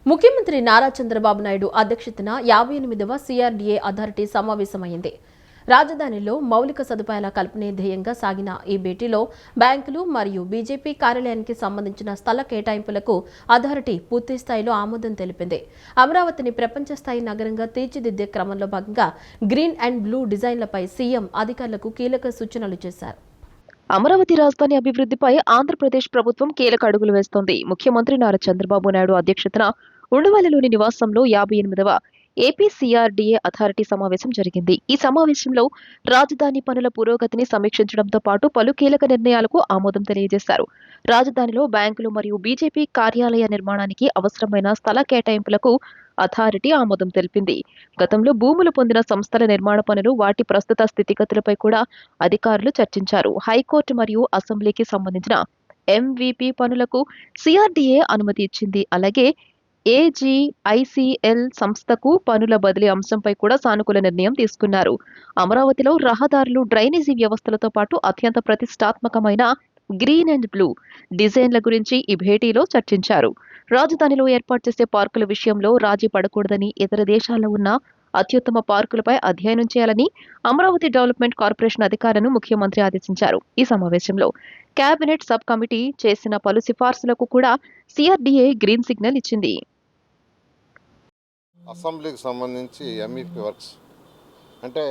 ముఖ్యమంత్రి నారా చంద్రబాబు నాయుడు అధ్యక్షతన 58వ CRDA authority సమావేశమైంది. రాజధానిలో మౌలిక సదుపాయాల కల్పనే ధ్యేయంగా సాగిన ఈ భేటీలో బ్యాంకులు మరియు బీజేపీ కార్యాలయానికి సంబంధించిన స్థల కేటాయింపులకు అథారిటీ పూర్తిస్థాయిలో ఆమోదం తెలిపింది. అమరావతిని ప్రపంచ స్థాయి నగరంగా తీర్చిదిద్దే క్రమంలో భాగంగా గ్రీన్ అండ్ బ్లూ డిజైన్లపై సీఎం అధికారులకు కీలక సూచనలు చేశారు. అమరావతి రాజధాని అభివృద్ధిపై ఆంధ్రప్రదేశ్ ప్రభుత్వం కీలక అడుగులు వేస్తోంది. ముఖ్యమంత్రి నారా చంద్రబాబు నాయుడు అధ్యక్షతన ఉండవల్లిలోని నివాసంలో 58వ ఏపీ సిఆర్డీఏ అథారిటీ సమావేశం జరిగింది. ఈ సమావేశంలో రాజధాని పనుల పురోగతిని సమీక్షించడంతో పాటు పలు కీలక నిర్ణయాలకు ఆమోదం తెలియజేశారు. రాజధానిలో బ్యాంకులు మరియు బీజేపీ కార్యాలయ నిర్మాణానికి అవసరమైన స్థల కేటాయింపులకు అథారిటీ ఆమోదం తెలిపింది. గతంలో భూములు పొందిన సంస్థల నిర్మాణ పనులు, వాటి ప్రస్తుత స్థితిగతులపై కూడా అధికారులు చర్చించారు. హైకోర్టు మరియు అసెంబ్లీకి సంబంధించిన ఎంవీపీ పనులకు సిఆర్డీఏ అనుమతి ఇచ్చింది. అలాగే ఏజీఐసీఎల్ సంస్థకు పనుల బదిలీ అంశంపై కూడా సానుకూల నిర్ణయం తీసుకున్నారు. అమరావతిలో రహదారులు, డ్రైనేజీ వ్యవస్థలతో పాటు అత్యంత ప్రతిష్టాత్మకమైన గ్రీన్ అండ్ బ్లూ డిజైన్ల గురించి ఈ భేటీలో చర్చించారు. రాజధానిలో ఏర్పాటు చేసే పార్కుల విషయంలో రాజీ పడకూడదని, ఇతర దేశాల్లో ఉన్న అత్యుత్తమ పార్కులపై అధ్యయనం చేయాలని అమరావతి డెవలప్మెంట్ కార్పొరేషన్ అధికారులను ముఖ్యమంత్రి ఆదేశించారు. ఈ సమావేశంలో కేబినెట్ సబ్ కమిటీ చేసిన పలు సిఫార్సులకు కూడా సిఆర్డీఏ గ్రీన్ సిగ్నల్ ఇచ్చింది. అసెంబ్లీకి సంబంధించి ఎంఈపీ వర్క్స్ అంటే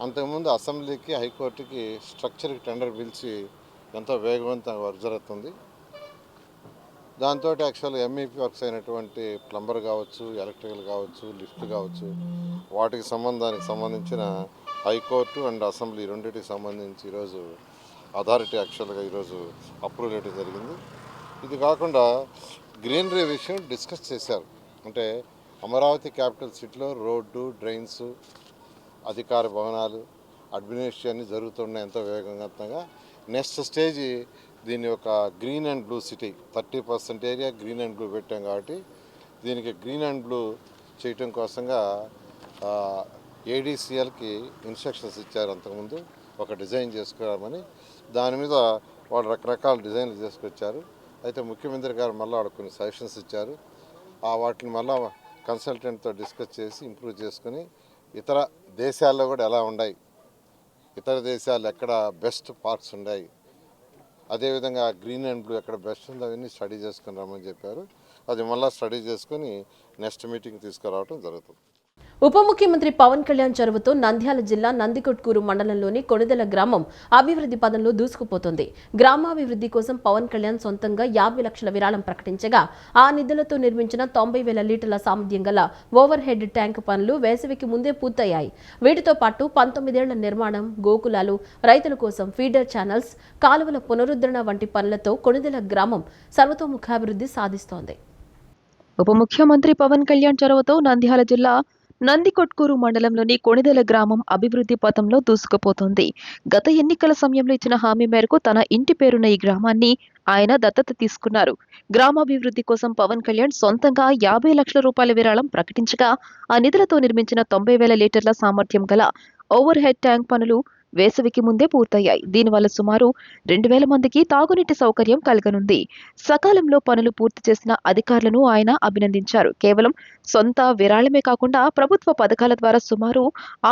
అంతకుముందు అసెంబ్లీకి, హైకోర్టుకి స్ట్రక్చర్కి టెండర్ పిలిచి ఎంతో వేగవంతంగా వర్క్ జరుగుతుంది. దాంతో యాక్చువల్గా ఎంఈపీ వర్క్స్ అయినటువంటి ప్లంబర్ కావచ్చు, ఎలక్ట్రికల్ కావచ్చు, లిఫ్ట్ కావచ్చు, వాటికి సంబంధించిన హైకోర్టు అండ్ అసెంబ్లీ రెండింటికి సంబంధించి ఈరోజు అథారిటీ యాక్చువల్గా ఈరోజు అప్రూవల్ చేయడం జరిగింది. ఇది కాకుండా గ్రీనరీ విషయం డిస్కస్ చేశారు. అంటే అమరావతి క్యాపిటల్ సిటీలో రోడ్డు, డ్రైన్స్, అధికార భవనాలు, అడ్మినిస్ట్రేషన్ జరుగుతున్నాయి ఎంతో వేగవంతంగా. నెక్స్ట్ స్టేజ్ దీని యొక్క green and blue city 30% area green and blue పెట్టాం కాబట్టి దీనికి గ్రీన్ అండ్ బ్లూ చేయటం కోసంగా ఏడీసీఎల్కి ఇన్స్ట్రక్షన్స్ ఇచ్చారు. అంతకుముందు ఒక డిజైన్ చేసుకురామని, దాని మీద వాళ్ళు రకరకాల డిజైన్లు చేసుకొచ్చారు. అయితే ముఖ్యమంత్రి గారు మళ్ళీ వాళ్ళకి కొన్ని సజెషన్స్ ఇచ్చారు. వాటిని మళ్ళీ కన్సల్టెంట్తో డిస్కస్ చేసి ఇంప్రూవ్ చేసుకుని ఇతర దేశాల్లో కూడా ఎలా ఉన్నాయి, ఇతర దేశాలు ఎక్కడ బెస్ట్ పార్క్స్ ఉన్నాయి, అదేవిధంగా గ్రీన్ అండ్ బ్లూ ఎక్కడ బెస్ట్ ఉందో అవన్నీ స్టడీ చేసుకుని రమ్మని చెప్పారు. అది మళ్ళీ స్టడీ చేసుకుని నెక్స్ట్ మీటింగ్ తీసుకురావడం జరుగుతుంది. ఉప ముఖ్యమంత్రి పవన్ కళ్యాణ్ చొరవతో నంద్యాల జిల్లా నందికొట్కూరు మండలంలోని కొణిదెల గ్రామం అభివృద్ధి పదంలో దూసుకుపోతుంది. గ్రామాభివృద్ధి కోసం పవన్ కళ్యాణ్ సొంతంగా 50 లక్షల విరాళం ప్రకటించగా ఆ నిధులతో నిర్మించిన 90,000 లీటర్ల సామర్థ్యం గల ఓవర్ హెడ్ ట్యాంక్ పనులు వేసవికి ముందే పూర్తయ్యాయి. వీటితో పాటు 19 ఏళ్ల నిర్మాణం, గోకులాలు, రైతుల కోసం ఫీడర్ ఛానల్స్, కాలువల పునరుద్ధరణ వంటి పనులతో కొణిదెల గ్రామం సర్వతోముఖాభివృద్ధి సాధిస్తోంది. ఉప ముఖ్యమంత్రి పవన్ కళ్యాణ్ చొరవతో నంద్యాల జిల్లా నందికొట్కూరు మండలంలోని కొణిదెల గ్రామం అభివృద్ధి పథంలో దూసుకుపోతోంది. గత ఎన్నికల సమయంలో ఇచ్చిన హామీ మేరకు తన ఇంటి పేరున్న ఈ గ్రామాన్ని ఆయన దత్తత తీసుకున్నారు. గ్రామాభివృద్ధి కోసం పవన్ కళ్యాణ్ సొంతంగా 50 లక్షల రూపాయల విరాళం ప్రకటించగా ఆ నిధులతో నిర్మించిన 90,000 లీటర్ల సామర్థ్యం గల ఓవర్ హెడ్ ట్యాంక్ పనులు వేసవికి ముందే పూర్తయ్యాయి. దీనివల్ల సుమారు 2,000 మందికి తాగునీటి సౌకర్యం కలగనుంది. సకాలంలో పనులు పూర్తి చేసిన అధికారులను ఆయన అభినందించారు. కేవలం సొంత విరాళమే కాకుండా ప్రభుత్వ పథకాల ద్వారా సుమారు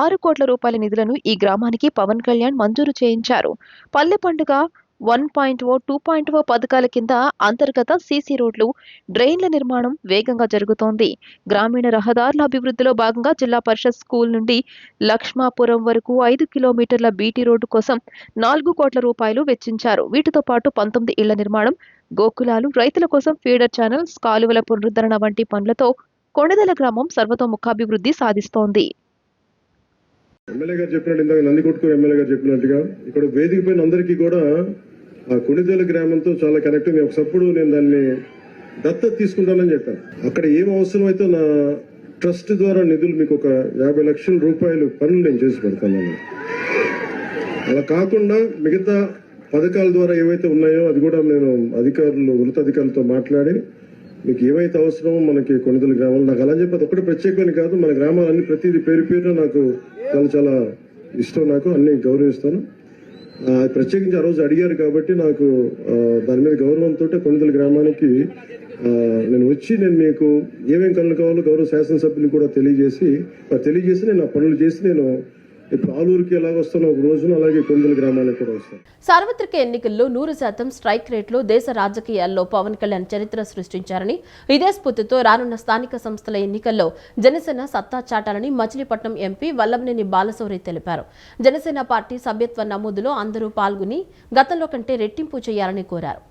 6 కోట్ల రూపాయల నిధులను ఈ గ్రామానికి పవన్ కళ్యాణ్ మంజూరు చేయించారు. పల్లె పండుగ 1.0, 2.0 పథకాల కింద అంతర్గత సీసీ రోడ్లు, డ్రైన్ల నిర్మాణం వేగంగా జరుగుతోంది. గ్రామీణ రహదారుల అభివృద్ధిలో భాగంగా జిల్లా పరిషత్ స్కూల్ నుండి లక్ష్మాపురం వరకు 5 కిలోమీటర్ల బీటీ రోడ్డు కోసం 4 కోట్ల రూపాయలు వెచ్చించారు. వీటితో పాటు 19 ఇళ్ల నిర్మాణం, గోకులాలు, రైతుల కోసం ఫీడర్ ఛానల్స్, కాలువల పునరుద్ధరణ వంటి పనులతో కొణిదెల గ్రామం సర్వతోముఖాభివృద్ధి సాధిస్తోంది. ఎమ్మెల్యే గారు చెప్పినట్టు, ఇందాక నందికొట్కూరు ఎమ్మెల్యే గారు చెప్పినట్టుగా ఇక్కడ వేదిక పైన అందరికీ కూడా ఆ కొణిదెల గ్రామంతో చాలా కనెక్ట్ ఉంది. ఒకప్పుడు నేను దాన్ని దత్తత తీసుకుంటానని చెప్పాను. అక్కడ ఏం అవసరం అయితే నా ట్రస్ట్ ద్వారా నిధులు మీకు ఒక 50 లక్షల రూపాయలు పనులు నేను చేసి పెడతాను. అలా కాకుండా మిగతా పథకాల ద్వారా ఏవైతే ఉన్నాయో అది కూడా నేను ఉన్నతాధికారులతో మాట్లాడి మీకు ఏమైతే అవసరమో మనకి కొణిదెల గ్రామాలు, నాకు అలా చెప్పి అది ఒకటి ప్రత్యేకమని కాదు, మన గ్రామాలన్నీ ప్రతిదీ పేరు పేరున నాకు చాలా చాలా ఇష్టం, నాకు అన్ని గౌరవిస్తాను. ప్రత్యేకించి ఆ రోజు అడిగారు కాబట్టి నాకు దాని మీద గౌరవంతో కొణిదెల గ్రామానికి నేను వచ్చి నేను మీకు ఏమేం కళ్ళు కావాలో గౌరవ శాసనసభ్యులు కూడా తెలియజేసి నేను ఆ పనులు చేసి నేను ఇప్పుడు ఆలూరుకి ఎలాగ వస్తానో ఒక రోజున అలాగే కొందల గ్రామానికి కూడా వస్తాను. సార్వత్రిక ఎన్నికల్లో 100% స్ట్రైక్ రేట్లో దేశ రాజకీయాల్లో పవన్ కళ్యాణ్ చరిత్ర సృష్టించారని, ఇదే స్ఫూర్తితో రానున్న స్థానిక సంస్థల ఎన్నికల్లో జనసేన సత్తా చాటాలని మచిలీపట్నం ఎంపీ వల్లభనేని బాలశౌరి తెలిపారు. జనసేన పార్టీ సభ్యత్వ నమోదులో అందరూ పాల్గొని గతంలో కంటే రెట్టింపు చేయాలని కోరారు.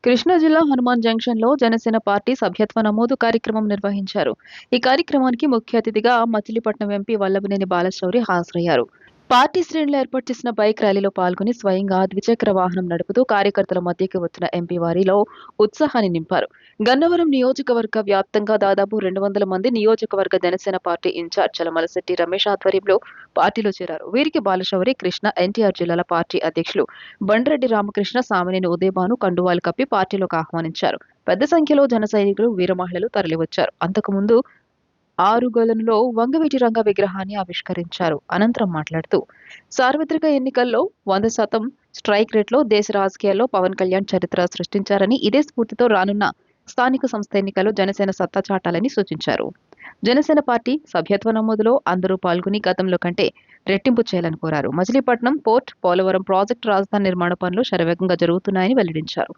కృష్ణా జిల్లా హనుమాన్ జంక్షన్ లో జనసేన పార్టీ సభ్యత్వ నమోదు కార్యక్రమం నిర్వహించారు. ఈ కార్యక్రమానికి ముఖ్య అతిథిగా మచిలీపట్నం ఎంపీ వల్లభనేని బాలశౌరి హాజరయ్యారు. పార్టీ శ్రేణులు ఏర్పాటు చేసిన బైక్ ర్యాలీలో పాల్గొని స్వయంగా ద్విచక్ర వాహనం నడుపుతూ కార్యకర్తల మధ్యకి వచ్చిన ఎంపీ వారిలో ఉత్సాహాన్ని నింపారు. గన్నవరం నియోజకవర్గ వ్యాప్తంగా దాదాపు 200 మంది నియోజకవర్గ జనసేన పార్టీ ఇన్ఛార్జ్ చలమలశెట్టి రమేష్ ఆధ్వర్యంలో పార్టీలో చేరారు. వీరికి బాలశౌరి, కృష్ణ, ఎన్టీఆర్ జిల్లాల పార్టీ అధ్యక్షులు బండ్రెడ్డి రామకృష్ణ, సామినేని ఉదయభాను కండువాలు కప్పి పార్టీలోకి ఆహ్వానించారు. పెద్ద సంఖ్యలో జన సైనికులు, వీర మహిళలు తరలివచ్చారు. అంతకుముందు ఆరుగొలనులో వంగవీటి రంగ విగ్రహాన్ని ఆవిష్కరించారు. అనంతరం మాట్లాడుతూ సార్వత్రిక ఎన్నికల్లో 100% స్ట్రైక్ రేట్లో దేశ రాజకీయాల్లో పవన్ కళ్యాణ్ చరిత్ర సృష్టించారని, ఇదే స్ఫూర్తితో రానున్న స్థానిక సంస్థ ఎన్నికల్లో జనసేన సత్తా చాటాలని సూచించారు. జనసేన పార్టీ సభ్యత్వ నమోదులో అందరూ పాల్గొని గతంలో కంటే రెట్టింపు చేయాలని కోరారు. మచిలీపట్నం పోర్ట్, పోలవరం ప్రాజెక్టు రాజధాని నిర్మాణ పనులు శరవేగంగా జరుగుతున్నాయని వెల్లడించారు.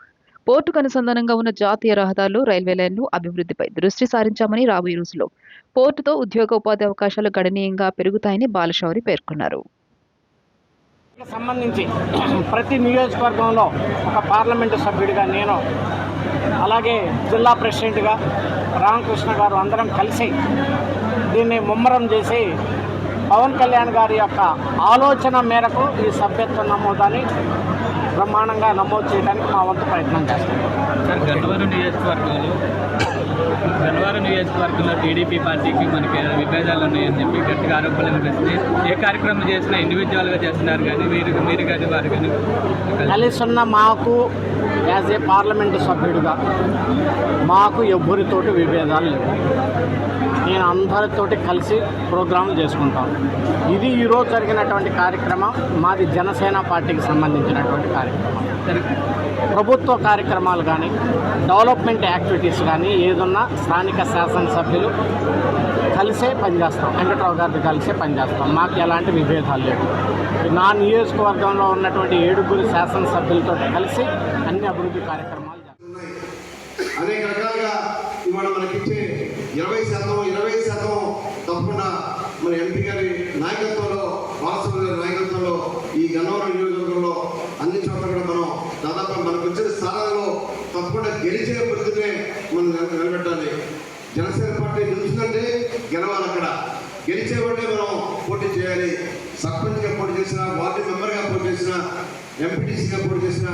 పోర్టుకు అనుసంధానంగా ఉన్న జాతీయ రహదారులు, రైల్వే లైన్లు అభివృద్ధిపై దృష్టి సారించామని, రాబోయే రోజుల్లో పోర్టుతో ఉద్యోగ ఉపాధి అవకాశాలు గణనీయంగా పెరుగుతాయని బాలశౌరి పేర్కొన్నారు. సంబంధించి ప్రతి నియోజకవర్గంలో ఒక పార్లమెంటు సభ్యుడిగా నేను, అలాగే జిల్లా ప్రెసిడెంట్గా రామకృష్ణ గారు అందరం కలిసి దీన్ని ముమ్మరం చేసి పవన్ కళ్యాణ్ గారి యొక్క ఆలోచన మేరకు ఈ సభ్యత్వ నమోదాన్ని బ్రహ్మాండంగా నమోదు చేయడానికి మా వంతు ప్రయత్నం చేస్తాం. సార్, గన్నవరం నియోజకవర్గంలో టీడీపీ పార్టీకి మనకి విభేదాలు ఉన్నాయని చెప్పి గట్టిగా ఆరోపణలు వినిపిస్తున్నాయి. ఏ కార్యక్రమం చేసినా ఇండివిజువల్గా చేస్తున్నారు, కానీ మీరు కానీ వారు కానీ కలిసి ఉన్న మాకు యాజ్ ఏ పార్లమెంటు సభ్యుడిగా మాకు ఎవ్వరితోటి విభేదాలు లేవు. నేను అందరితోటి కలిసి ప్రోగ్రాంలు చేసుకుంటాను. ఇది ఈరోజు జరిగినటువంటి కార్యక్రమం మాది జనసేన పార్టీకి సంబంధించినటువంటి కార్యక్రమం. ప్రభుత్వ కార్యక్రమాలు కానీ, డెవలప్మెంట్ యాక్టివిటీస్ కానీ ఏదున్నా స్థానిక శాసనసభ్యులు కలిసే పనిచేస్తాం. వెంకట్రావు గారిని కలిసే పనిచేస్తాం. మాకు ఎలాంటి విభేదాలు లేవు. నా నియోజకవర్గంలో ఉన్నటువంటి 7 శాసనసభ్యులతో కలిసి అన్ని అభివృద్ధి కార్యక్రమాలు చేస్తాం. అనేక రకాలుగా ఇవాళ మనకిచ్చే 20% తప్పకుండా మన ఎంపీ గారి నాయకత్వంలో, వారసుల గారి నాయకత్వంలో ఈ గన్నవరం నియోజకవర్గంలో అన్ని చోట్ల కూడా మనం దాదాపు మనకు వచ్చిన స్థానాల్లో తప్పకుండా గెలిచే పరిస్థితినే మనం నిలబెట్టాలి. జనసేన పార్టీ గెలుస్తుందంటే గెలవాలి. అక్కడ గెలిచేవాడే మనం పోటీ చేయాలి. సర్పంచ్గా పోటీ చేసిన, వార్డు మెంబర్గా పోటీ చేసిన, ఎంపీటీసీగా పోటీ చేసిన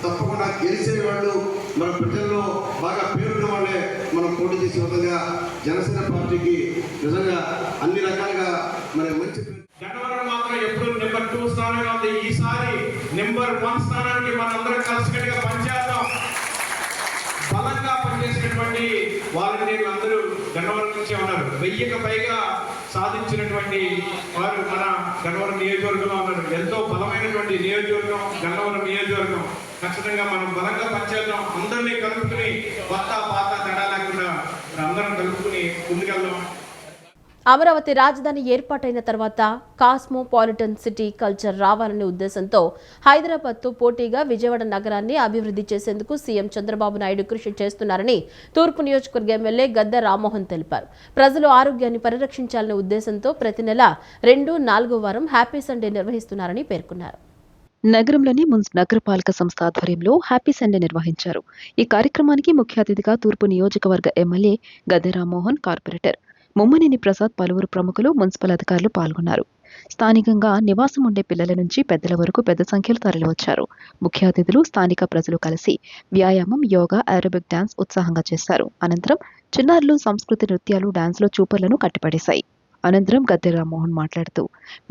తప్పకుండా గెలిచే వాళ్ళు మన ప్రజల్లో బాగా పేరున్న వాళ్ళే మనం పోటీ చేసే విధంగా జనసేన పార్టీకి నిజంగా అన్ని రకాలుగా మరి మంచి గన్నవరం మాత్రం ఎప్పుడు నెంబర్ 2 స్థానంగా ఉంది. ఈసారి నెంబర్ 1 స్థానానికి మనందరం కలిసికట్టుగా పనిచేద్దాం. బలంగా పనిచేసినటువంటి వాలంటీర్లు అందరూ గన్నవరం నుంచే ఉన్నారు. 1000కి పైగా సాధించినటువంటి వారు మన గన్నవరం నియోజకవర్గంలో ఉన్నారు. ఎంతో బలమైనటువంటి నియోజకవర్గం గన్నవరం నియోజకవర్గం. ఖచ్చితంగా మనం బలంగా పనిచేద్దాం. అందరినీ కలుపుకుని కొత్త పాత తేడా లేకుండా అందరం కలుపుకుని ముందుకెళ్దాం. అమరావతి రాజధాని ఏర్పాటైన తర్వాత కాస్మోపాలిటన్ సిటీ కల్చర్ రావాలనే ఉద్దేశంతో హైదరాబాద్తో పోటీగా విజయవాడ నగరాన్ని అభివృద్ధి చేసేందుకు సీఎం చంద్రబాబు నాయుడు కృషి చేస్తున్నారని తూర్పు నియోజకవర్గ ఎమ్మెల్యే గద్దె రామ్మోహన్ తెలిపారు. ప్రజలు ఆరోగ్యాన్ని పరిరక్షించాలనే ఉద్దేశంతో ప్రతి నెల 2, 4వ వారం హ్యాపీ సండే నిర్వహిస్తున్నారని పేర్కొన్నారు. నగరంలోని మున్సిపల్ నగరపాలక సంస్థ ఆధ్వర్యంలో హ్యాపీ సండే నిర్వహించారు. ఈ కార్యక్రమానికి ముఖ్య అతిథిగా తూర్పు నియోజకవర్గ ఎమ్మెల్యే గద్దె రామ్మోహన్, కార్పొరేటర్ ముమ్మనేని ప్రసాద్, పలువురు ప్రముఖులు, మున్సిపల్ అధికారులు పాల్గొన్నారు. స్థానికంగా నివాసం ఉండే పిల్లల నుంచి పెద్దల వరకు పెద్ద సంఖ్యలో తరలివచ్చారు. ముఖ్య అతిథులు, స్థానిక ప్రజలు కలిసి వ్యాయామం, యోగా, ఏరోబిక్ డాన్స్ ఉత్సాహంగా చేశారు. అనంతరం చిన్నారులు సంస్కృతి నృత్యాలు, డాన్స్లో చూపర్లను కట్టిపడేశాయి. అనంతరం గద్దె రామ్మోహన్ మాట్లాడుతూ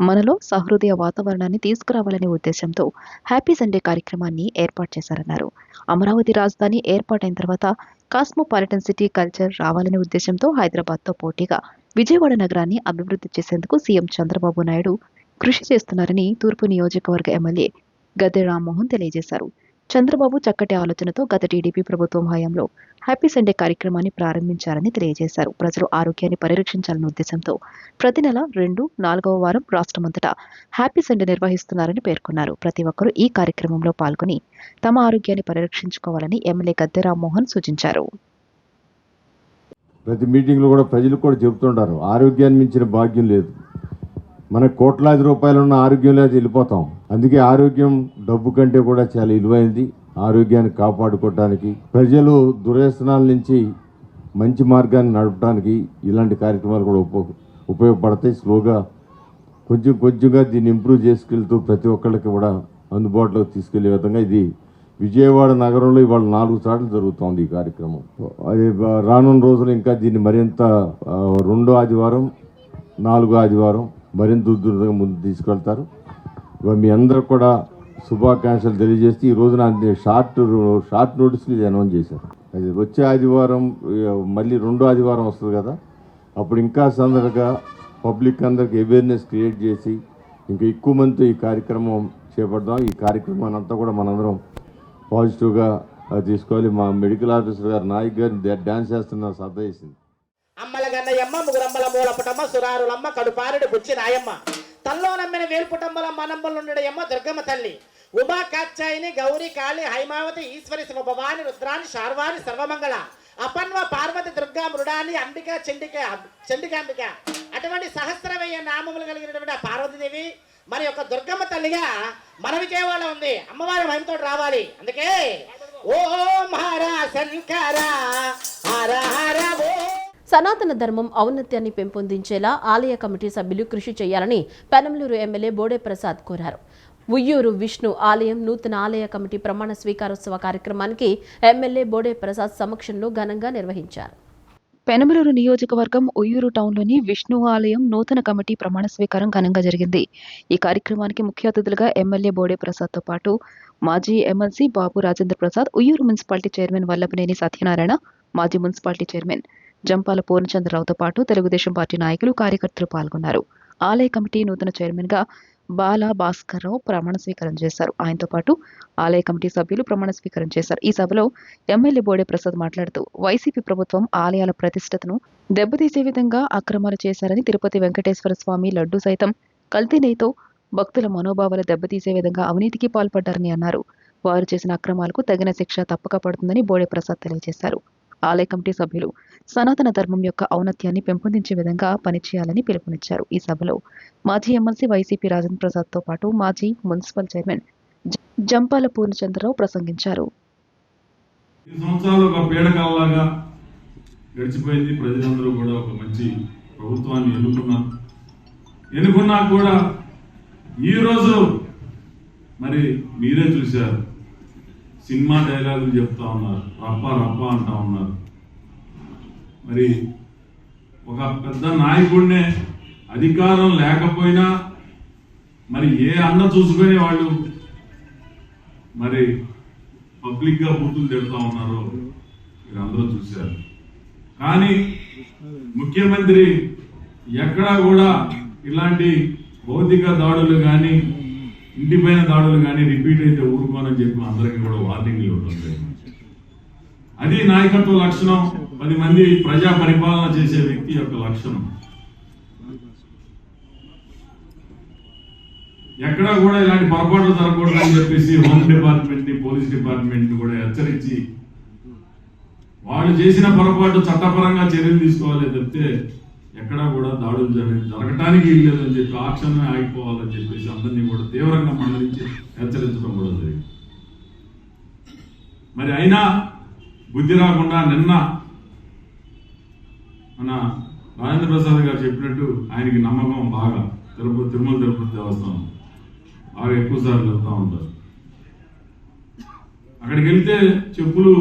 మనలో సహృదయ వాతావరణాన్ని తీసుకురావాలనే ఉద్దేశంతో హ్యాపీ సండే కార్యక్రమాన్ని ఏర్పాటు చేశారన్నారు. అమరావతి రాజధాని ఏర్పాటైన తర్వాత కాస్మోపాలిటన్ సిటీ కల్చర్ రావాలనే ఉద్దేశంతో హైదరాబాద్తో పోటీగా విజయవాడ నగరాన్ని అభివృద్ధి చేసేందుకు సీఎం చంద్రబాబు నాయుడు కృషి చేస్తున్నారని తూర్పు నియోజకవర్గ ఎమ్మెల్యే గద్దె రామ్మోహన్ తెలియజేశారు. చంద్రబాబు చక్కటి ఆలోచనతో గత టీడీపీ ప్రభుత్వం హయాంలో హ్యాపీ సండే కార్యక్రమాన్ని ప్రారంభించారని తెలియజేశారు. ప్రజలు ఆరోగ్యాన్ని పరిరక్షించాలన్న ఉద్దేశంతో ప్రతి నెల 2, 4వ వారం రాష్ట్రమంతటా హ్యాపీ సండే నిర్వహిస్తున్నారని పేర్కొన్నారు. ప్రతి ఒక్కరూ ఈ కార్యక్రమంలో పాల్గొని తమ ఆరోగ్యాన్ని పరిరక్షించుకోవాలని ఎమ్మెల్యే గద్దె రామ్మోహన్ సూచించారు. ప్రతి మీటింగ్లో కూడా ప్రజలు కూడా చెబుతుంటారు, ఆరోగ్యాన్ని మించిన భాగ్యం లేదు. మనకు కోట్లాది రూపాయలు ఉన్న ఆరోగ్యం లేదు, వెళ్ళిపోతాం. అందుకే ఆరోగ్యం డబ్బు కంటే కూడా చాలా విలువైనది. ఆరోగ్యాన్ని కాపాడుకోవడానికి, ప్రజలు దుర్వ్యసనాల నుంచి మంచి మార్గాన్ని నడపడానికి ఇలాంటి కార్యక్రమాలు కూడా ఉపయోగపడతాయి. స్లోగా కొంచెంగా దీన్ని ఇంప్రూవ్ చేసుకెళ్తూ ప్రతి ఒక్కళ్ళకి కూడా అందుబాటులోకి తీసుకెళ్లే విధంగా ఇది విజయవాడ నగరంలో ఇవాళ 4 సార్లు జరుగుతోంది ఈ కార్యక్రమం. అది రానున్న రోజులు ఇంకా దీన్ని మరింత 2వ ఆదివారం, 4వ ఆదివారం మరింత ఉధృతంగా ముందు తీసుకెళ్తారు. మీ అందరూ కూడా శుభాకాంక్షలు తెలియజేస్తే ఈ రోజున షార్ట్ నోటీస్లు ఇది అనౌన్స్ చేశారు. అది వచ్చే ఆదివారం మళ్ళీ 2వ ఆదివారం వస్తుంది కదా, అప్పుడు ఇంకా సందర్గా పబ్లిక్ అందరికి అవేర్నెస్ క్రియేట్ చేసి ఇంకా ఎక్కువ మందితో ఈ కార్యక్రమం చేపడదాం. ఈ కార్యక్రమాన్ని అంతా కూడా మనందరం పాజిటివ్గా తీసుకోవాలి. మా మెడికల్ ఆఫీసర్ గారు నాయక్ గారిని డ్యాన్స్ చేస్తున్న శ్రద్ధ చేసింది. అమ్మల గన్నయమ్మ ముగురమ్మల మూలపుటమ్మ సురారులమ్మ కడుపారుడు బుచ్చి నాయమ్మ తల్లో నమ్మిన వేల్పుటమ్మల మనంబలుండయమ్మ దుర్గమ్మ తల్లి ఉమా కాత్యాయిని గౌరీ కాళి హైమావతి ఈశ్వరి శివ భవాని రుద్రాని శార్వాణి సర్వమంగళ అపన్వ పార్వతి దుర్గా మృడాని అంబిక చండికాంబిక అటువంటి సహస్రమయ్య నామములు కలిగినటువంటి ఆ పార్వతీదేవి మరి యొక్క దుర్గమ్మ తల్లిగా మన విజయవాడ ఉంది. అమ్మవారి మహిమతో రావాలి. అందుకే ఓం హర శంకర హర హర ఓ. సనాతన ధర్మం ఔన్నత్యాన్ని పెంపొందించేలా ఆలయ కమిటీ సభ్యులు కృషి చేయాలని పెనమలూరు ఎమ్మెల్యే బోడే ప్రసాద్ కోరారు. ఉయ్యూరు విష్ణు ఆలయం నూతన ఆలయ కమిటీ ప్రమాణ స్వీకారోత్సవ కార్యక్రమానికి ఎమ్మెల్యే బోడే ప్రసాద్ సమక్షంలో ఘనంగా నిర్వహించారు. పెనమలూరు నియోజకవర్గం ఉయ్యూరు టౌన్లోని విష్ణు ఆలయం నూతన కమిటీ ప్రమాణ స్వీకారం ఘనంగా జరిగింది. ఈ కార్యక్రమానికి ముఖ్య అతిథులుగా ఎమ్మెల్యే బోడే ప్రసాద్తో పాటు మాజీ MLC Babu Rajendra Prasad, Uyyuru municipality chairman Vallabhaneni Satyanarayana, మాజీ మున్సిపాలిటీ చైర్మన్ జంపాల పూర్ణచంద్రరావుతో పాటు తెలుగుదేశం పార్టీ నాయకులు, కార్యకర్తలు పాల్గొన్నారు. ఆలయ కమిటీ నూతన చైర్మన్గా బాల భాస్కర్ రావు ప్రమాణ స్వీకారం చేశారు. ఆయనతో పాటు ఆలయ కమిటీ సభ్యులు ప్రమాణ స్వీకారం చేశారు. ఈ సభలో ఎమ్మెల్యే బోడే ప్రసాద్ మాట్లాడుతూ వైసీపీ ప్రభుత్వం ఆలయాల ప్రతిష్టతను దెబ్బతీసే విధంగా అక్రమాలు చేశారని, తిరుపతి వెంకటేశ్వర స్వామి లడ్డు సైతం కల్తీ నెయ్యితో భక్తుల మనోభావాలు దెబ్బతీసే విధంగా అవినీతికి పాల్పడ్డారని అన్నారు. వారు చేసిన అక్రమాలకు తగిన శిక్ష తప్పక పడుతుందని బోడే ప్రసాద్ తెలియజేశారు. ఆలయ కమిటీ సభ్యులు సనాతన ధర్మం యొక్క ఔన్నత్యాన్ని పెంపొందించే విధంగా పనిచేయాలని పిలుపునిచ్చారు. ఈ సభలో మాజీ ఎమ్మెల్సీ వైసీపీ రాజేంద్ర ప్రసాద్తో పాటు మాజీ మున్సిపల్ చైర్మన్ జంపాల పూర్ణచంద్రరావు ప్రసంగించారు. ఈ సంవత్సరాలు ఒక పీడకల్లాగా గడిచిపోయింది. ప్రజలందరూ కూడా ఒక మంచి ప్రభుత్వాన్ని ఎన్నుకున్నా కూడా ఈరోజు మరి మీరే చూశారు, సినిమా డైలాగులు చెప్తా ఉన్నారు, రప్ప అంటా ఉన్నారు. మరి ఒక పెద్ద నాయకుడినే అధికారం లేకపోయినా మరి ఏ అన్న చూసుకునే వాళ్ళు మరి పబ్లిక్గా బూతులు తిడుతూ ఉన్నారో మీరు అందరూ చూశారు. కానీ ముఖ్యమంత్రి ఎక్కడా కూడా ఇలాంటి భౌతిక దాడులు కానీ ఇంటిపైన దాడులు కానీ రిపీట్ అయితే ఊరుకోనని చెప్పి అందరికీ కూడా వార్నింగ్లు ఇవ్వడం. అది నాయకత్వ లక్షణం, 10 మంది ప్రజా పరిపాలన చేసే వ్యక్తి యొక్క లక్షణం. ఎక్కడా కూడా ఇలాంటి పొరపాట్లు జరగకూడదని చెప్పేసి హోమ్ డిపార్ట్మెంట్ ని, పోలీస్ డిపార్ట్మెంట్ ని కూడా హెచ్చరించి వాళ్ళు చేసిన పొరపాటు చట్టపరంగా చర్యలు తీసుకోవాలి తప్పితే ఎక్కడా కూడా దాడులు జరగటానికి ఇల్లేదని చెప్పి ఆ క్షణమే ఆగిపోవాలని చెప్పేసి అందరినీ కూడా తీవ్రంగా మండలించి హెచ్చరించడం కూడా జరిగింది. మరి అయినా బుద్ధి రాకుండా నిన్న మన రాజేంద్ర ప్రసాద్ గారు చెప్పినట్టు ఆయనకి నమ్మకం బాగా తిరుమల తిరుపతి దేవస్థానం బాగా ఎక్కువ సార్లు వెళ్తూ ఉంటారు. అక్కడికి వెళ్తే చెప్పులు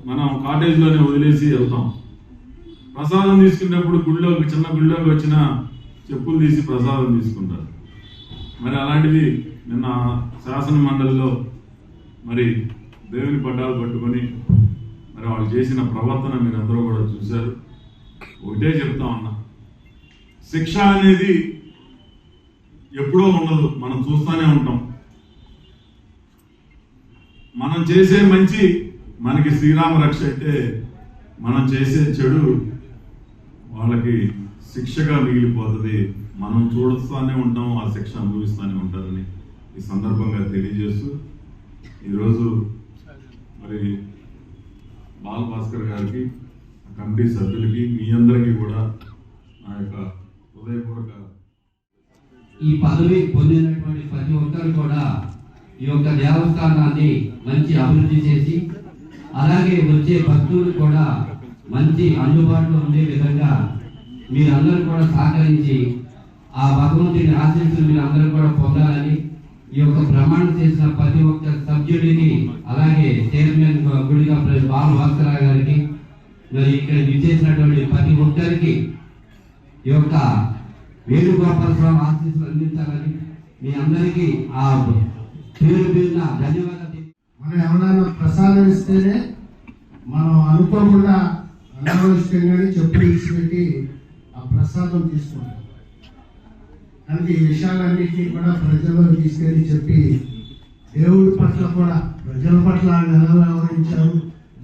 మనం కాటేజ్లోనే వదిలేసి వెళ్తాం. ప్రసాదం తీసుకునేటప్పుడు చిన్న గుళ్ళోకి వచ్చిన చెప్పులు తీసి ప్రసాదం తీసుకుంటారు. మరి అలాంటిది నిన్న శాసన మండలిలో మరి దేవుని పట్టాలు పట్టుకొని మరి వాళ్ళు చేసిన ప్రవర్తన మీరందరూ కూడా చూశారు. ఒకటే చెప్తా ఉన్నా, శిక్ష అనేది ఎప్పుడో ఉండదు, మనం చూస్తూనే ఉంటాం. మనం చేసే మంచి మనకి శ్రీరామ రక్ష అయితే, మనం చేసే చెడు వాళ్ళకి శిక్షగా మిగిలిపోతుంది. మనం చూడస్తానే ఉంటాం, ఆ శిక్ష అనుభవిస్తూనే ఉంటారని ఈ సందర్భంగా తెలియజేస్తూ, ఈరోజు మరి బాలభాస్కర్ గారికి, కమిటీ సభ్యులకి, మీ అందరికీ కూడా నా యొక్క హృదయపూర్వక ఈ పదవి పొందినటువంటి ప్రతి ఒక్కరు కూడా ఈ యొక్క దేవస్థానాన్ని మంచి అభివృద్ధి చేసి, అలాగే వచ్చే భక్తులు కూడా మంచి అందుబాటులో ఉండే విధంగా మీరందరూ కూడా సహకరించి ఆ భగవంతుని ఆశీస్సులు మీరు అందరూ కూడా పొందాలని ఈ యొక్క ప్రమాణం చేసిన ప్రతి ఒక్క సభ్యుడికి, అలాగే చైర్మన్ గుడిగా బాలభాస్కర్ గారికి, మరి ఇక్కడ విచ్చేసినటువంటి ప్రతి ఒక్కరికి ఈ యొక్క వేణుగోపాల స్వామి ఆశీస్సులు అందించాలని మీ అందరికీ ఆ పేరు పేరున ధన్యవాదాలు. మనం ఎవరైనా ప్రసాదం ఇస్తేనే మనం అనుకోకుండా అనావశ్యంగానే చెప్పులు ఇచ్చిపెట్టి ఆ ప్రసాదం తీసుకుంటాం. కనుక ఈ విషయాలన్నింటినీ కూడా ప్రజల్లో తీసుకెళ్ళి చెప్పి, దేవుడి పట్ల కూడా ప్రజల పట్ల ఆయన ఎలా వ్యవహరించారు,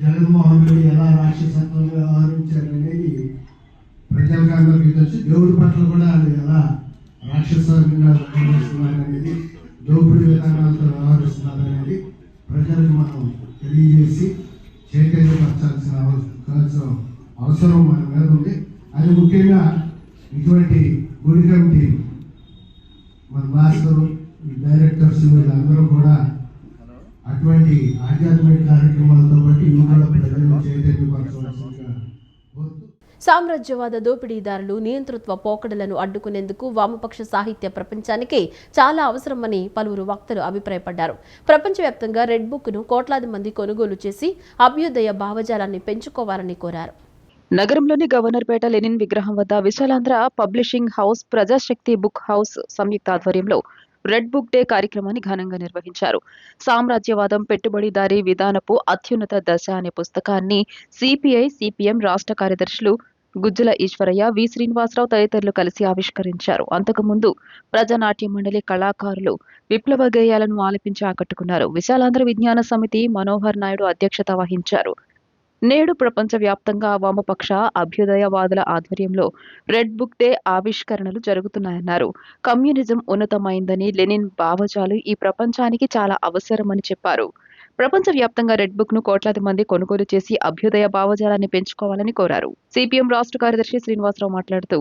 జగన్మోహన్ రెడ్డి ఎలా రాక్షసత్వంగా వ్యవహరించారు అనేది ప్రజలకు అందరికీ తెలుసు. దేవుడి పట్ల కూడా ఆయన ఎలా రాక్షసంగా వ్యవహరిస్తున్నారు అనేది, దోపిడీ విధానాలతో వ్యవహరిస్తున్నారు అనేది ప్రజలకు మనం తెలియజేసి చైతన్యపరచాల్సిన అవసరం మన మీద ఉంది. అది ముఖ్యంగా ఇటువంటి గుడి కమిటీ, మన మాస్టరు, డైరెక్టర్స్ వీళ్ళందరూ కూడా అటువంటి ఆధ్యాత్మిక కార్యక్రమాలతో బట్టి ఇవి కూడా ప్రజలను చైతన్యపరచవలసిందిగా కోరుతూ, సామ్రాజ్యవాద దోపిడీదారులు నియంతృత్వ పోకడలను అడ్డుకునేందుకు వామపక్ష సాహిత్య ప్రపంచానికి చాలా అవసరమని పలువురు వక్తలు అభిప్రాయపడ్డారు. ప్రపంచవ్యాప్తంగా రెడ్ బుక్ను కోట్లాది మంది కొనుగోలు చేసి అభ్యుదయ భావజాలాన్ని పెంచుకోవాలని కోరారు. నగరంలోని గవర్నర్పేట లెనిన్ విగ్రహం వద్ద Visalaandhra publishing house, Prajasakti book house సంయుక్త ఆధ్వర్యంలో రెడ్ బుక్ డే కార్యక్రమాన్ని ఘనంగా నిర్వహించారు. సామ్రాజ్యవాదం పెట్టుబడిదారీ విధానపు అత్యున్నత దశ అనే పుస్తకాన్ని సిపిఐ, సిపిఎం రాష్ట్ర కార్యదర్శులు గుజ్జల ఈశ్వరయ్య, వి శ్రీనివాసరావు తదితరులు కలిసి ఆవిష్కరించారు. అంతకుముందు ప్రజానాట్య మండలి కళాకారులు విప్లవ గేయాలను ఆలపించి ఆకట్టుకున్నారు. విశాలాంధ్ర విజ్ఞాన సమితి మనోహర్ నాయుడు అధ్యక్షత వహించారు. నేడు ప్రపంచవ్యాప్తంగా వామపక్ష అభ్యుదయవాదుల ఆధ్వర్యంలో రెడ్ బుక్ డే ఆవిష్కరణలు జరుగుతున్నాయన్నారు. కమ్యూనిజం ఉన్నతమైందని, లెనిన్ భావజాలు ఈ ప్రపంచానికి చాలా అవసరమని చెప్పారు. ప్రపంచవ్యాప్తంగా రెడ్ బుక్ ను కోట్లాది మంది కొనుగోలు చేసి అభ్యుదయ భావజాలాన్ని పెంచుకోవాలని కోరారు. సిపిఎం రాష్ట్ర కార్యదర్శి శ్రీనివాసరావు మాట్లాడుతూ,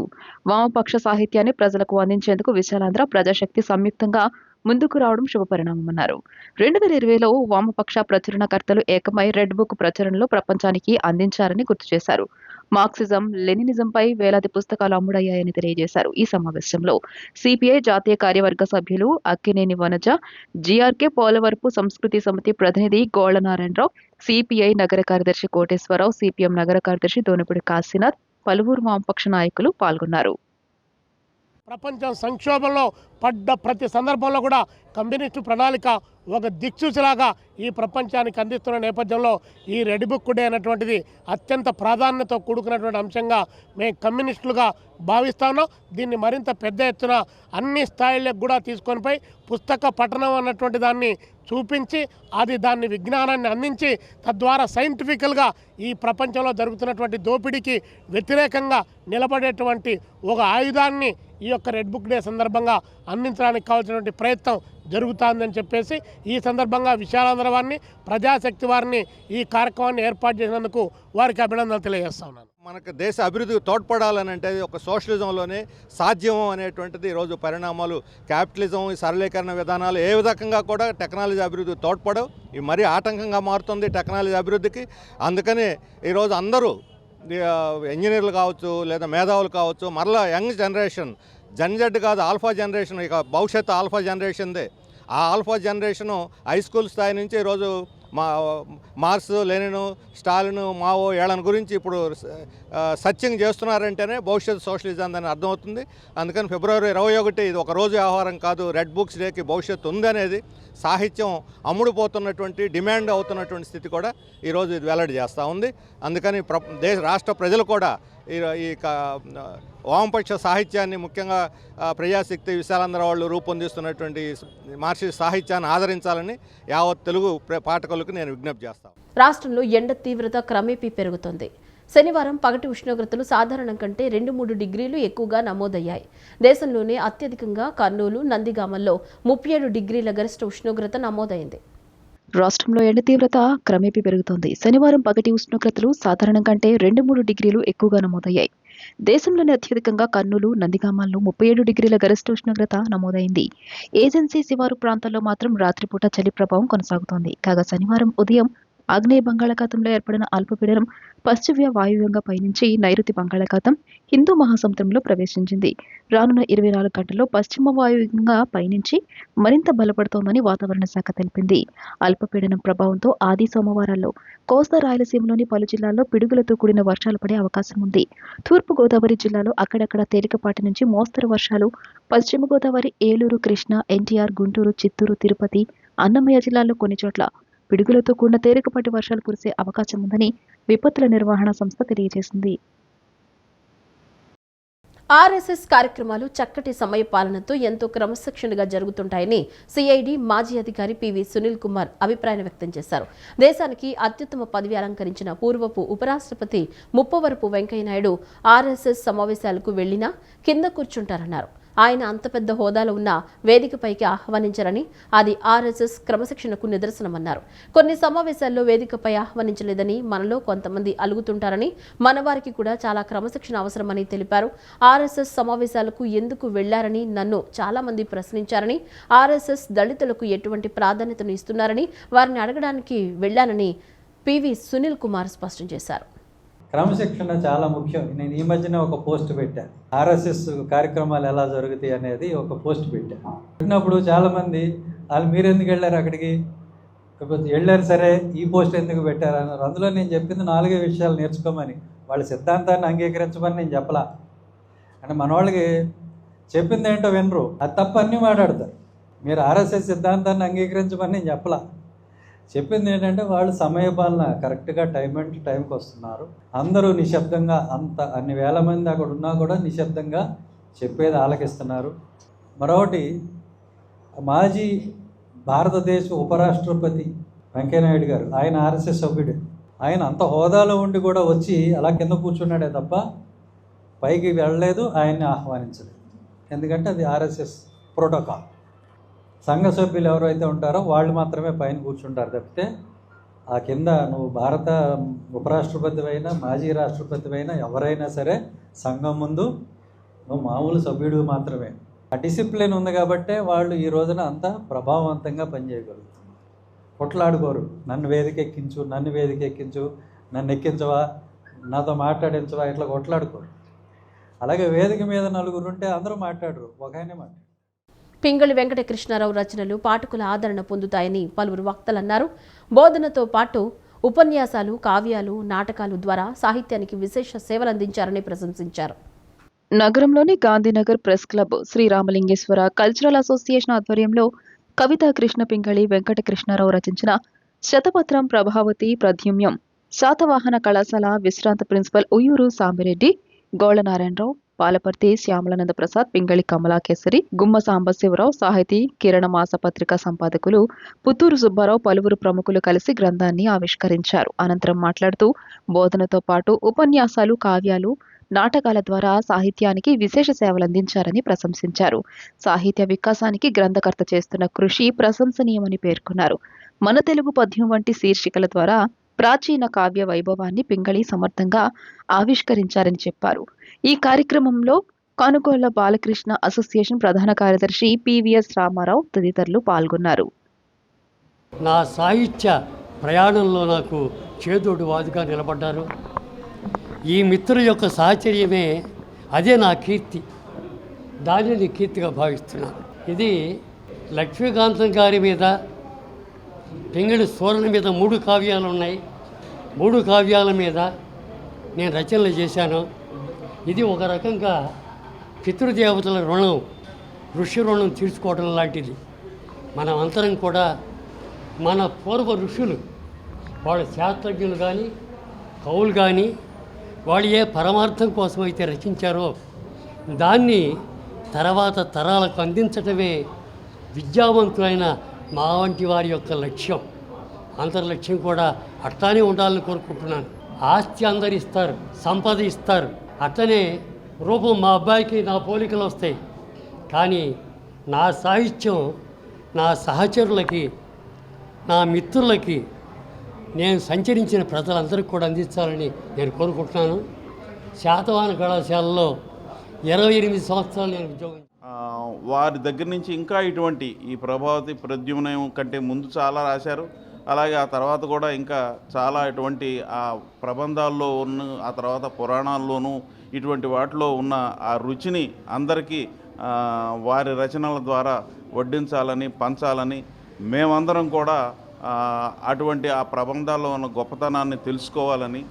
వామపక్ష సాహిత్యాన్ని ప్రజలకు అందించేందుకు విశాలాంధ్ర, ప్రజాశక్తి సంయుక్తంగా ముందుకు రావడం శుభపరిణామమన్నారు. 2020లో వామపక్ష ప్రచురణకర్తలు ఏకమై రెడ్ బుక్ ప్రచురణలో ప్రపంచానికి అందించారని గుర్తు చేశారు. మార్క్సిజం, లెనినిజంపై వేలాది పుస్తకాలు అమ్ముడయ్యాయని తెలియజేశారు. ఈ సమావేశంలో సిపిఐ జాతీయ కార్యవర్గ సభ్యులు అక్కినేని వనజ, జిఆర్కే పోలవరపు సంస్కృతి సమితి ప్రతినిధి గోళ్లనారాయణరావు, సిపిఐ నగర కార్యదర్శి కోటేశ్వరరావు, సిపిఎం నగర కార్యదర్శి దోనపూడి కాశీనాథ్, పలువురు వామపక్ష నాయకులు పాల్గొన్నారు. ప్రపంచం సంక్షోభంలో పడ్డ ప్రతి సందర్భంలో కూడా కమ్యూనిస్టు ప్రణాళిక ఒక దిక్సూచిలాగా ఈ ప్రపంచానికి అందిస్తున్న నేపథ్యంలో ఈ రెడ్ బుక్ డే అనేటువంటిది అత్యంత ప్రాధాన్యతతో కూడుకున్నటువంటి అంశంగా మేము కమ్యూనిస్టులుగా భావిస్తాను. దీన్ని మరింత పెద్ద ఎత్తున అన్ని స్థాయిలకు కూడా తీసుకొని పోయి పుస్తక పఠనం అన్నటువంటి దాన్ని చూపించి, దాన్ని విజ్ఞానాన్ని అందించి, తద్వారా సైంటిఫికల్గా ఈ ప్రపంచంలో జరుగుతున్నటువంటి దోపిడీకి వ్యతిరేకంగా నిలబడేటువంటి ఒక ఆయుధాన్ని ఈ యొక్క రెడ్ బుక్ డే సందర్భంగా అందించడానికి కావాల్సినటువంటి ప్రయత్నం జరుగుతుందని చెప్పేసి ఈ సందర్భంగా విశాలాంధ్ర వారిని, ప్రజాశక్తి వారిని ఈ కార్యక్రమాన్ని ఏర్పాటు చేసినందుకు వారికి అభినందనలు తెలియజేస్తా ఉన్నాను. మనకు దేశ అభివృద్ధికి తోడ్పడాలనంటే ఒక సోషలిజంలోనే సాధ్యం అనేటువంటిది ఈరోజు పరిణామాలు. క్యాపిటలిజం, ఈ సరళీకరణ విధానాలు ఏ విధంగా కూడా టెక్నాలజీ అభివృద్ధికి తోడ్పడవు. ఇవి మరీ ఆటంకంగా మారుతుంది టెక్నాలజీ అభివృద్ధికి. అందుకని ఈరోజు అందరూ ఇంజనీర్లు కావచ్చు, లేదా మేధావులు కావచ్చు, మరలా యంగ్ జనరేషన్, జెడ్ కాదు ఆల్ఫా జనరేషన్, ఇక భవిష్యత్తు ఆల్ఫా జనరేషన్దే. ఆ ఆల్ఫా జనరేషను హై స్కూల్ స్థాయి నుంచి ఈరోజు మార్క్స్, లెనిన్, స్టాలిన్, మావో ఏళ్ళని గురించి ఇప్పుడు సర్చింగ్ చేస్తున్నారంటేనే భవిష్యత్తు సోషలిజం అని అర్థమవుతుంది. అందుకని ఫిబ్రవరి 21 ఇది ఒక రోజు వ్యవహారం కాదు, రెడ్ బుక్స్ డేకి భవిష్యత్తు ఉందనేది సాహిత్యం అమ్ముడుపోతున్నటువంటి, డిమాండ్ అవుతున్నటువంటి స్థితి కూడా ఈరోజు ఇది వెల్లడి చేస్తూ ఉంది. అందుకని రాష్ట్ర ప్రజలు కూడా వామపక్ష సాహిత్యాన్ని ముఖ్యంగా ప్రజాశక్తి విశాలాంధ్ర వాళ్ళు రూపొందిస్తున్నటువంటి మహర్షి సాహిత్యాన్ని ఆదరించాలని యావత్ తెలుగు పాఠకులకు నేను విజ్ఞప్తి చేస్తాను. రాష్ట్రంలో ఎండ తీవ్రత క్రమేపీ పెరుగుతోంది. శనివారం పగటి ఉష్ణోగ్రతలు సాధారణం కంటే 2-3 డిగ్రీలు ఎక్కువగా నమోదయ్యాయి. దేశంలోనే అత్యధికంగా కర్నూలు, నందిగామల్లో 37 డిగ్రీల గరిష్ట ఉష్ణోగ్రత నమోదైంది. రాష్ట్రంలో ఎండ తీవ్రత క్రమేపీ పెరుగుతోంది. శనివారం పగటి ఉష్ణోగ్రతలు సాధారణం కంటే 2-3 డిగ్రీలు ఎక్కువగా నమోదయ్యాయి. దేశంలోనే అత్యధికంగా కర్నూలు, నందిగామాల్లో 37 డిగ్రీల గరిష్ట ఉష్ణోగ్రత నమోదైంది. ఏజెన్సీ శివారు ప్రాంతాల్లో మాత్రం రాత్రిపూట చలి ప్రభావం కొనసాగుతోంది. కాగా శనివారం ఉదయం ఆగ్నేయ బంగాళాఖాతంలో ఏర్పడిన అల్పపీడనం పశ్చిమ వాయువ్యంగా పయనించి నైరుతి బంగాళాఖాతం, హిందూ మహాసముద్రంలో ప్రవేశించింది. రానున్న 24 గంటల్లో పశ్చిమ వాయువ్యంగా పయనించి మరింత బలపడుతోందని వాతావరణ శాఖ తెలిపింది. అల్పపీడనం ప్రభావంతో ఆది సోమవారాల్లో కోస్తా రాయలసీమలోని పలు జిల్లాల్లో పిడుగులతో కూడిన వర్షాలు పడే అవకాశం ఉంది. తూర్పు గోదావరి జిల్లాలో అక్కడక్కడ తేలికపాటి నుంచి మోస్తరు వర్షాలు, పశ్చిమ గోదావరి, ఏలూరు, కృష్ణా, ఎన్టీఆర్, గుంటూరు, చిత్తూరు, తిరుపతి, అన్నమయ్య జిల్లాల్లో కొన్ని చోట్ల పిడుగులతో కూడిన తేలికపాటి వర్షాలు కురిసే అవకాశం ఉందని విపత్తుల నిర్వహణ సంస్థ తెలియజేసింది. ఆర్ఎస్ఎస్ కార్యక్రమాలు చక్కటి సమయ పాలనతో ఎంతో క్రమశిక్షణగా జరుగుతుంటాయని సిఐడి మాజీ అధికారి పివి సునీల్ కుమార్ అభిప్రాయం వ్యక్తం చేశారు. దేశానికి అత్యుత్తమ పదవి అలంకరించిన పూర్వపు ఉపరాష్ట్రపతి ముప్పవరపు వెంకయ్యనాయుడు ఆర్ఎస్ఎస్ సమావేశాలకు వెళ్లినా కింద కూర్చుంటారన్నారు. ఆయన అంత పెద్ద హోదాలో ఉన్న వేదికపైకి ఆహ్వానించారని, అది ఆర్ఎస్ఎస్ క్రమశిక్షణకు నిదర్శనమన్నారు. కొన్ని సమావేశాల్లో వేదికపై ఆహ్వానించలేదని మనలో కొంతమంది అలుగుతుంటారని, మన వారికి కూడా చాలా క్రమశిక్షణ అవసరమని తెలిపారు. ఆర్ఎస్ఎస్ సమావేశాలకు ఎందుకు వెళ్లారని నన్ను చాలా మంది ప్రశ్నించారని, ఆర్ఎస్ఎస్ దళితులకు ఎటువంటి ప్రాధాన్యతను ఇస్తున్నారని వారిని అడగడానికి వెళ్లానని పివి సునీల్ కుమార్ స్పష్టం చేశారు. క్రమశిక్షణ చాలా ముఖ్యం. నేను ఈ మధ్యన ఒక పోస్ట్ పెట్టాను, ఆర్ఎస్ఎస్ కార్యక్రమాలు ఎలా జరుగుతాయి అనేది ఒక పోస్ట్ పెట్టాను. పెట్టినప్పుడు చాలామంది వాళ్ళు మీరు ఎందుకు వెళ్ళారు అక్కడికి, వెళ్ళారు సరే ఈ పోస్ట్ ఎందుకు పెట్టారు అన్నారు. అందులో నేను చెప్పింది 4 విషయాలు నేర్చుకోమని, వాళ్ళ సిద్ధాంతాన్ని అంగీకరించమని నేను చెప్పలా. అంటే మన వాళ్ళకి చెప్పింది ఏంటో వినరు, అది తప్ప అన్నీ మాట్లాడతారు. మీరు ఆర్ఎస్ఎస్ సిద్ధాంతాన్ని అంగీకరించమని నేను చెప్పలా. చెప్పింది ఏంటంటే వాళ్ళు సమయపాలన కరెక్ట్గా టైంకి వస్తున్నారు. అందరూ నిశ్శబ్దంగా అన్ని వేల మంది అక్కడ ఉన్నా కూడా నిశ్శబ్దంగా చెప్పేది ఆలకిస్తున్నారు. మరొకటి, మాజీ భారతదేశ ఉపరాష్ట్రపతి వెంకయ్యనాయుడు గారు, ఆయన ఆర్ఎస్ఎస్ సభ్యుడు. ఆయన అంత హోదాలో ఉండి కూడా వచ్చి అలా కింద కూర్చున్నాడే తప్ప పైకి వెళ్ళలేదు, ఆయన్ని ఆహ్వానించలేదు. ఎందుకంటే అది ఆర్ఎస్ఎస్ ప్రోటోకాల్. సంఘ సభ్యులు ఎవరైతే ఉంటారో వాళ్ళు మాత్రమే పైన కూర్చుంటారు తప్పితే ఆ కింద నువ్వు భారత ఉపరాష్ట్రపతి అయినా మాజీ రాష్ట్రపతి అయినా ఎవరైనా సరే సంఘం ముందు నువ్వు మామూలు సభ్యుడు మాత్రమే. ఆ డిసిప్లిన్ ఉంది కాబట్టే వాళ్ళు ఈ రోజున అంత ప్రభావవంతంగా పనిచేయగలుగుతున్నారు. కొట్లాడుకోరు, నన్ను వేదికెక్కించు, నన్ను ఎక్కించవా, నాతో మాట్లాడించవా, ఇట్లా కొట్లాడుకోరు. అలాగే వేదిక మీద 4 ఉంటే అందరూ మాట్లాడరు, ఒకనే మాట్లాడు. పింగళి వెంకటకృష్ణారావు రచనలు పాఠకుల ఆదరణ పొందుతాయని పలువురు వక్తలు అన్నారు. బోధనతో పాటు ఉపన్యాసాలు, కావ్యాలు, నాటకాలు ద్వారా సాహిత్యానికి విశేష సేవలందించారని ప్రశంసించారు. నగరంలోని Gandhinagar press club, Sri Ramalingeswara cultural association ఆధ్వర్యంలో కవితా కృష్ణ పింగళి వెంకటకృష్ణారావు రచించిన శతపత్రం, ప్రభావతి, ప్రద్యుమ్నం శాతవాహన కళాశాల విశ్రాంత ప్రిన్సిపల్ ఉయ్యూరు సాంబిరెడ్డి, గోళనారాయణరావు, పాలపర్తి శ్యామలానంద ప్రసాద్, పింగళి కమలాకేసరి, గుమ్మ సాంబశివరావు, సాహితీ కిరణ మాసపత్రిక సంపాదకులు పుత్తూరు సుబ్బారావు, పలువురు ప్రముఖులు కలిసి గ్రంథాన్ని ఆవిష్కరించారు. అనంతరం మాట్లాడుతూ బోధనతో పాటు ఉపన్యాసాలు, కావ్యాలు, నాటకాల ద్వారా సాహిత్యానికి విశేష సేవలందించారని ప్రశంసించారు. సాహిత్య వికాసానికి గ్రంథకర్త చేస్తున్న కృషి ప్రశంసనీయమని పేర్కొన్నారు. మన తెలుగు పద్యం వంటి శీర్షికల ద్వారా ప్రాచీన కావ్య వైభవాన్ని పింగళి సమర్థంగా ఆవిష్కరించారని చెప్పారు. ఈ కార్యక్రమంలో కానుగోళ్ల బాలకృష్ణ అసోసియేషన్ ప్రధాన కార్యదర్శి పివిఎస్ రామారావు తదితరులు పాల్గొన్నారు. నా సాహిత్య ప్రయాణంలో నాకు చేదోడు వాదుగా నిలబడ్డారు. ఈ మిత్రుల యొక్క సాహచర్యమే అదే నా కీర్తి, దానిని కీర్తిగా భావిస్తున్నాను. ఇది లక్ష్మీకాంతం గారి మీద, పింగళి సోరణ మీద 3 కావ్యాలు ఉన్నాయి. 3 కావ్యాల మీద నేను రచనలు చేశాను. ఇది ఒక రకంగా పితృదేవతల రుణం, ఋషి రుణం తీర్చుకోవడం లాంటిది. మనం అందరం కూడా మన పూర్వ ఋషులు, వాళ్ళ శాస్త్రజ్ఞులు కానీ, కవులు కానీ, వాళ్ళు ఏ పరమార్థం కోసం అయితే రచించారో దాన్ని తర్వాత తరాలకు అందించటమే విద్యావంతులైన మా వంటి వారి యొక్క లక్ష్యం. అంతర్లక్ష్యం కూడా అట్లానే ఉండాలని కోరుకుంటున్నాను. ఆస్తి అందరు ఇస్తారు, సంపద ఇస్తారు, అట్లనే రూపం మా అబ్బాయికి నా పోలికలు వస్తాయి. కానీ నా సాహిత్యం నా సహచరులకి, నా మిత్రులకి, నేను సంచరించిన ప్రజలందరికీ కూడా అందించాలని నేను కోరుకుంటున్నాను. శాతవాహన కళాశాలలో 28 సంవత్సరాలు నేను ఉద్యోగం. వారి దగ్గర నుంచి ఇంకా ఇటువంటి ఈ ప్రభావతి ప్రద్యుమ్నం కంటే ముందు చాలా రాశారు. అలాగే ఆ తర్వాత కూడా ఇంకా చాలా ఇటువంటి ఆ ప్రబంధాల్లో ఉన్న, ఆ తర్వాత పురాణాల్లోనూ ఇటువంటి వాటిలో ఉన్న ఆ రుచిని అందరికీ వారి రచనల ద్వారా వడ్డించాలని, పంచాలని, మేమందరం కూడా అటువంటి ఆ ప్రబంధాల్లో ఉన్న గొప్పతనాన్ని తెలుసుకోవాలని,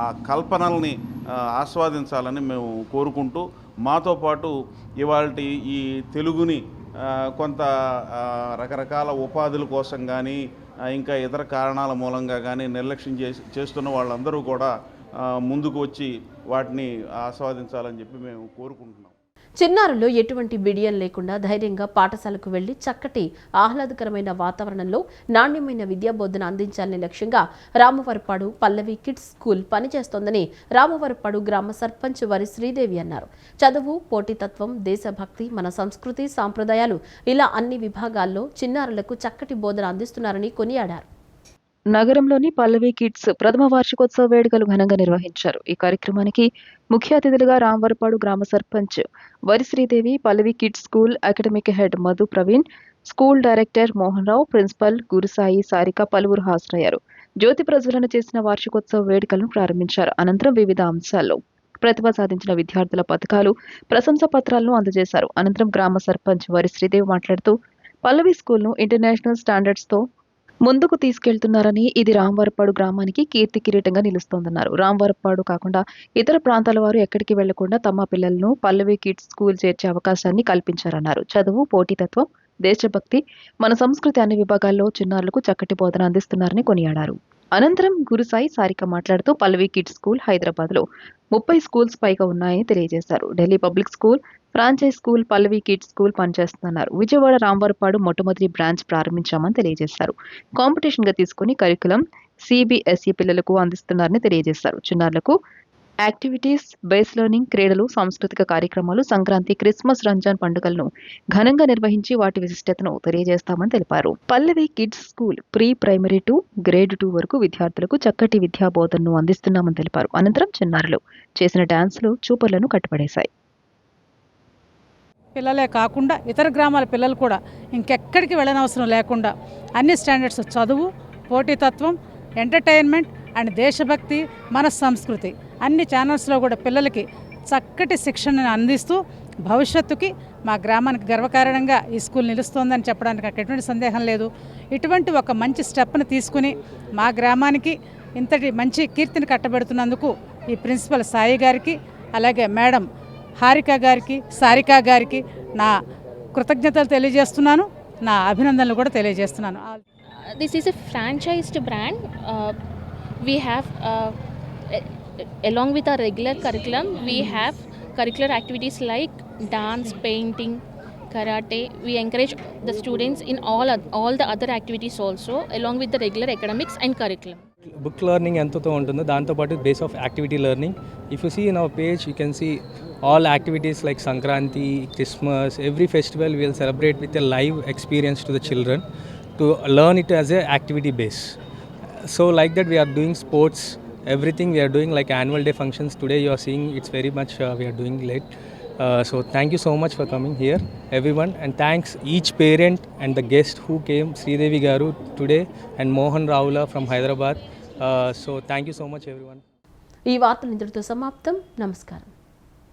ఆ కల్పనల్ని ఆస్వాదించాలని మేము కోరుకుంటూ, మాతో పాటు ఇవాల్టి ఈ తెలుగుని కొంత రకరకాల ఉపాధుల కోసం కానీ ఇంకా ఇతర కారణాల మూలంగా కానీ నిర్లక్ష్యం చేస్తున్న వాళ్ళందరూ కూడా ముందుకు వచ్చి వాటిని ఆస్వాదించాలని చెప్పి మేము కోరుకుంటున్నాం. చిన్నారుల్లో ఎటువంటి బిడియం లేకుండా ధైర్యంగా పాఠశాలకు వెళ్లి చక్కటి ఆహ్లాదకరమైన వాతావరణంలో నాణ్యమైన విద్యాబోధన అందించాలనే లక్ష్యంగా రామవరపాడు పల్లవి కిడ్స్ స్కూల్ పనిచేస్తోందని రామవరపాడు గ్రామ సర్పంచ్ వరి శ్రీదేవి అన్నారు. చదువు, పోటీతత్వం, దేశభక్తి, మన సంస్కృతి, సాంప్రదాయాలు ఇలా అన్ని విభాగాల్లో చిన్నారులకు చక్కటి బోధన అందిస్తున్నారని కొనియాడారు. నగరంలోని పల్లవి కిడ్స్ ప్రథమ వార్షికోత్సవ వేడుకలు ఘనంగా నిర్వహించారు. ఈ కార్యక్రమానికి ముఖ్య అతిథులుగా రామవరపాడు గ్రామ sarpanch Vari Sridevi, Pallavi kids school academic head Madhu Praveen, school director Mohan Rao, principal Gurusai, Sarika పలువురు హాజరయ్యారు. జ్యోతి ప్రజ్వలన చేసిన వార్షికోత్సవ వేడుకలను ప్రారంభించారు. అనంతరం వివిధ అంశాల్లో ప్రతిభ సాధించిన విద్యార్థుల పథకాలు, ప్రశంసా పత్రాలను అందజేశారు. అనంతరం గ్రామ సర్పంచ్ వరి శ్రీదేవి మాట్లాడుతూ పల్లవి స్కూల్ను ఇంటర్నేషనల్ స్టాండర్డ్స్తో ముందుకు తీసుకెళ్తున్నారని, ఇది రామవరపాడు గ్రామానికి కీర్తి కిరీటంగా నిలుస్తోందన్నారు. రామవరపాడు కాకుండా ఇతర ప్రాంతాల వారు ఎక్కడికి వెళ్లకుండా తమ పిల్లలను పల్లవి కిడ్స్ స్కూల్ చేర్చే అవకాశాన్ని కల్పించారన్నారు. చదువు, పోటీతత్వం, దేశభక్తి, మన సంస్కృతి అన్ని విభాగాల్లో చిన్నారులకు చక్కటి బోధన అందిస్తున్నారని కొనియాడారు. అనంతరం గురుసాయి, సారిక మాట్లాడుతూ పల్లవి కిడ్స్ స్కూల్ హైదరాబాద్లో 30 స్కూల్స్ పైగా ఉన్నాయని తెలియజేశారు. Delhi public school, franchise school, Pallavi kids school పనిచేస్తున్నారు. విజయవాడ రామవరపాడు మొట్టమొదటి బ్రాంచ్ ప్రారంభించామని తెలియజేశారు. కాంపిటీషన్ గా తీసుకుని కరికులం సిబిఎస్ఈ పిల్లలకు అందిస్తున్నారని తెలియజేశారు. చిన్నారులకు యాక్టివిటీస్, బేస్ లెర్నింగ్, క్రీడలు, సాంస్కృతిక కార్యక్రమాలు, సంక్రాంతి, క్రిస్మస్, రంజాన్ పండుగలను ఘనంగా నిర్వహించి వాటి విశిష్టతను తెలియజేస్తామని తెలిపారు. Pallavi kids school pre primary to grade 2 వరకు విద్యార్థులకు చక్కటి విద్యా బోధనను అందిస్తున్నామని తెలిపారు. అనంతరం చిన్నారులు చేసిన డాన్సులు చూపర్లను కట్టుపడేశాయి. పిల్లలే కాకుండా ఇతర గ్రామాల పిల్లలు కూడా ఇంకెక్కడికి వెళ్ళనవసరం లేకుండా అన్ని స్టాండర్డ్స్, చదువు, పోటీతత్వం, ఎంటర్టైన్మెంట్ అండ్ దేశభక్తి, మన సంస్కృతి అన్ని ఛానల్స్లో కూడా పిల్లలకి చక్కటి శిక్షణను అందిస్తూ భవిష్యత్తుకి మా గ్రామానికి గర్వకారణంగా ఈ స్కూల్ నిలుస్తోందని చెప్పడానికి నాకు ఎటువంటి సందేహం లేదు. ఇటువంటి ఒక మంచి స్టెప్ని తీసుకుని మా గ్రామానికి ఇంతటి మంచి కీర్తిని కట్టబెడుతున్నందుకు ఈ ప్రిన్సిపల్ సాయి గారికి, అలాగే మేడం హారిక గారికి, సారిక గారికి నా కృతజ్ఞతలు తెలియజేస్తున్నాను, నా అభినందనలు కూడా తెలియజేస్తున్నాను. This is a franchised brand. We have along with our regular curriculum, we have curricular activities like dance, painting, karate. We encourage the students in all the other activities also, along with the regular academics and curriculum. Book learning ఎంతో ఉంటుందో దాంతోపాటు base of activity learning. If you see in our page you can see all activities like Sankranti, Christmas, every festival we will celebrate with a live experience to the children to learn it as a activity base. So like that we are doing sports, everything we are doing like annual day functions. Today you are seeing it's very much we are doing late. So thank you so much for coming here everyone, and thanks each parent and the guest who came, Sridevi Garu today and Mohan Raula from Hyderabad. So thank you so much everyone. ఈ వార్తలు ఇంతటితో సమాప్తం. నమస్కారం.